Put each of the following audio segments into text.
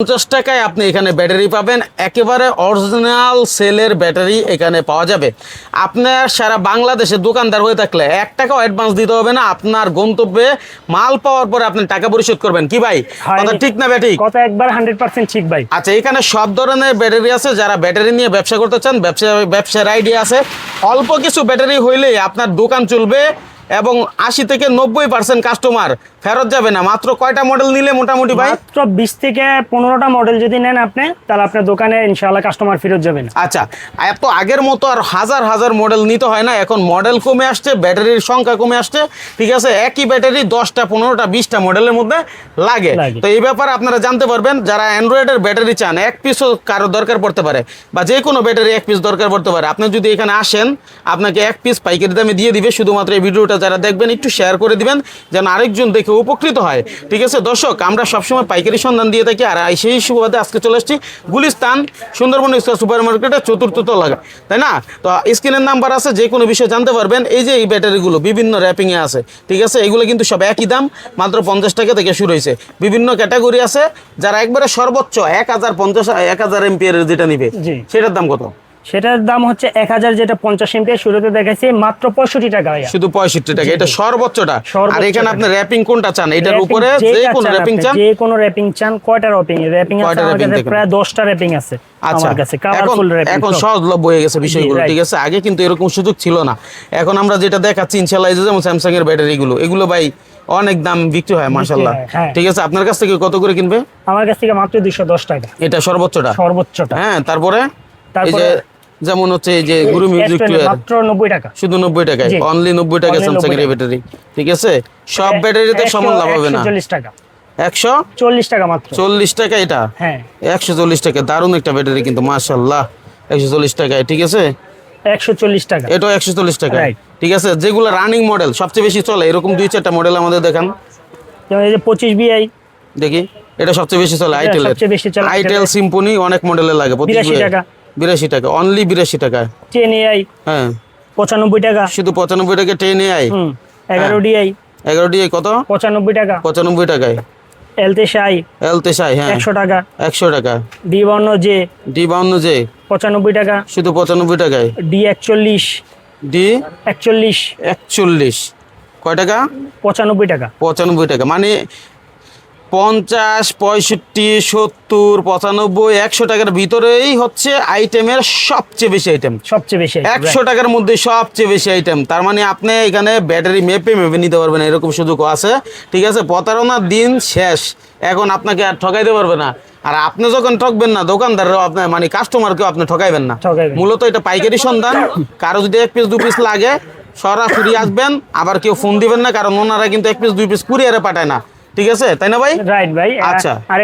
50 টাকায় আপনি এখানে ব্যাটারি পাবেন, একেবারে অরিজিনাল সেলের ব্যাটারি এখানে পাওয়া যাবে। আপনার সারা বাংলাদেশে দোকানদার হয়ে থাকলে 1 টাকাও অ্যাডভান্স দিতে হবে না, আপনার গন্তব্যে মাল পাওয়ার পরে আপনি টাকা পরিশোধ করবেন। কি ভাই, কথা ঠিক না ব্যাটিক? কথা একবার 100% ঠিক ভাই। আচ্ছা, এখানে সব ধরনের ব্যাটারি আছে। যারা ব্যাটারি নিয়ে ব্যবসা করতে চান, ব্যবসার আইডিয়া আছে, অল্প কিছু ব্যাটারি হইলেই আপনার দোকান চলবে এবং 80 থেকে 90% কাস্টমার ফেরত যাবে না। মাত্র কয়টা মডেল নিলে মোটামুটি ভাই? মাত্র 20 থেকে 15টা মডেল যদি নেন আপনি, তাহলে আপনার দোকানে ইনশাআল্লাহ কাস্টমার ফেরত যাবে না। আচ্ছা, এত আগের মতো আর হাজার হাজার মডেল নিতে হয় না, এখন মডেল কমে আসছে, ব্যাটারির সংখ্যা কমে আসছে। ঠিক আছে, একই ব্যাটারি 10টা 15টা 20টা মডেলের মধ্যে লাগে। তো এই ব্যাপারে আপনারা জানতে পারবেন। যারা অ্যান্ড্রয়েডের ব্যাটারি চান, 1 পিসও কারো দরকার পড়তে পারে, বা যে কোনো ব্যাটারি 1 পিস দরকার পড়তে পারে, আপনি যদি এখানে আসেন আপনাকে 1 পিস পাইকারি দামে দিয়ে দিবে। শুধুমাত্র এই ভিডিওটা যারা দেখবেন একটু শেয়ার করে দিবেন, যেন আরেকজন দেখে উপকৃত হয়। ঠিক আছে দর্শক, আমরা সবসময় পাইকারি সন্ধান দিয়ে থাকি। আর সেই সুবাদে আজকে চলে আসছি গুলিস্তান সুন্দরবন সুপার মার্কেটের 4র্থ তলায়, তাই না? তো স্ক্রিনের নাম্বার আছে, যে কোনো বিষয়ে জানতে পারবেন। এই যে এই ব্যাটারিগুলো বিভিন্ন র্যাপিংয়ে আছে, ঠিক আছে, এগুলো কিন্তু সব একই দাম, মাত্র 50 টাকা থেকে শুরু হয়েছে। বিভিন্ন ক্যাটাগরি আছে, যারা একবারে সর্বোচ্চ 1050 এমপিয়ারের যেটা নিবে সেটার দাম কত? সেটার দাম হচ্ছে 1000, যেটা 50 এমপিয়ার শুরুতে দেখাইছি মাত্র 65 টাকা। শুধু 65 টাকা, এটা সর্বোচ্চটা। আর এখানে আপনি র‍্যাপিং কোনটা চান? এটার উপরে যে কোন র‍্যাপিং চান? যে কোন র‍্যাপিং চান। কয়টা র‍্যাপিং আছে আমার কাছে? প্রায় 10টা র‍্যাপিং আছে আমার কাছে, কালারফুল র‍্যাপিং। এখন সহজলভ্য হয়ে গেছে বিষয়গুলো, ঠিক আছে? আগে কিন্তু এরকম সুযোগ ছিল না। এখন আমরা যেটা দেখাচ্ছি ইনশাআল্লাহ, যেমন স্যামসাং এর ব্যাটারিগুলো, এগুলো ভাই অনেক দাম বিক্রি হয় মাশাআল্লাহ। ঠিক আছে, আপনার কাছ থেকে কত করে কিনবে? আমার কাছ থেকে মাত্র 210 টাকা। এটা সর্বোচ্চটা? সর্বোচ্চটা। হ্যাঁ, তারপরে এই যে যেমন হচ্ছে এই যে গুরু মিউজিক মাত্র 90 টাকা, শুধু 90 টাকায়, অনলি 90 টাকা স্যামসাং এর ব্যাটারি। ঠিক আছে, সব ব্যাটারিতে সমান লাভ হবে না। 140 টাকা, 140 টাকা মাত্র। 40 টাকা এটা? হ্যাঁ, 140 টাকা, দারুণ একটা ব্যাটারি কিন্তু মাশাআল্লাহ। 140 টাকায়, ঠিক আছে, 140 টাকা, এটাও 140 টাকা। ঠিক আছে, যেগুলো রানিং মডেল সবচেয়ে বেশি চলে, এরকম 2-4টা মডেল আমাদের দেখান। যেমন এই যে 25 বিআই, দেখি, এটা সবচেয়ে বেশি চলে আইটেলের। আইটেল সিম্ফনি অনেক মডেলে লাগে। 82 টাকা, 82 টাকা, অনলি 82 টাকা। 10 এআই, হ্যাঁ 95 টাকা, শুধু 95 টাকা। 10 এআই, 11 ডিআই, 11 ডিআই কত? 95 টাকা, 95 টাকায়। এলতেশাই, হ্যাঁ 100 টাকা, 100 টাকা। D52J, 52J 95 টাকা, শুধু 95 টাকায়। D41, D41 কয় টাকা? 95 টাকা। 95 টাকা, মানে 50, 65, 70, 95, 100 টাকার ভিতরেই হচ্ছে আইটেমের সবচেয়ে বেশি আইটেম। সবচেয়ে বেশি 100 টাকার মধ্যে সবচেয়ে বেশি আইটেম। তার মানে আপনি এখানে ব্যাটারি মেপে নিতে পারবেন, এরকম সুযোগ আছে। ঠিক আছে, প্রতারণার দিন শেষ, এখন আপনাকে আর ঠকাইতে পারবে না। আর আপনি যখন ঠকবেন না, দোকানদাররাও আপনার মানে কাস্টমারকেও আপনি ঠকাইবেন না। মূলত এটা পাইকারি সন্ধান। কারো যদি 1 পিস 2 পিস লাগে, সরাসরি আসবেন, আবার কেউ ফোন দিবেন না, কারণ ওনারা কিন্তু 1 পিস 2 পিস কুরিয়ারে পাঠায় না। ঠিক আছে, তাই না ভাই? রাইট ভাই। আচ্ছা, আর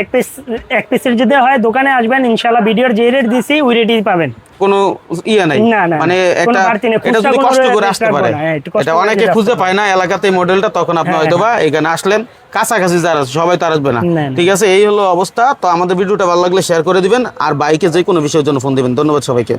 এক পিসের যদি হয় দোকানে আসবেন, ইনশাআল্লাহ ভিডিওর যে রেট দিছি ওই রেটই পাবেন, কোনো ইয়া নাই। মানে এটা যদি কষ্ট করে আসতে পারে, এটা অনেকে খুঁজে পায় না এলাকাতে মডেলটা, তখন আপনি হয়তোবা এখানে আসলেন, কাছাকাছি যারা সবাই তো আসবে না। ঠিক আছে, এই হলো অবস্থা। তো আমাদের ভিডিওটা ভালো লাগলে শেয়ার করে দিবেন, আর বাইকে যে কোনো বিষয়ের জন্য ফোন দিবেন। ধন্যবাদ সবাইকে।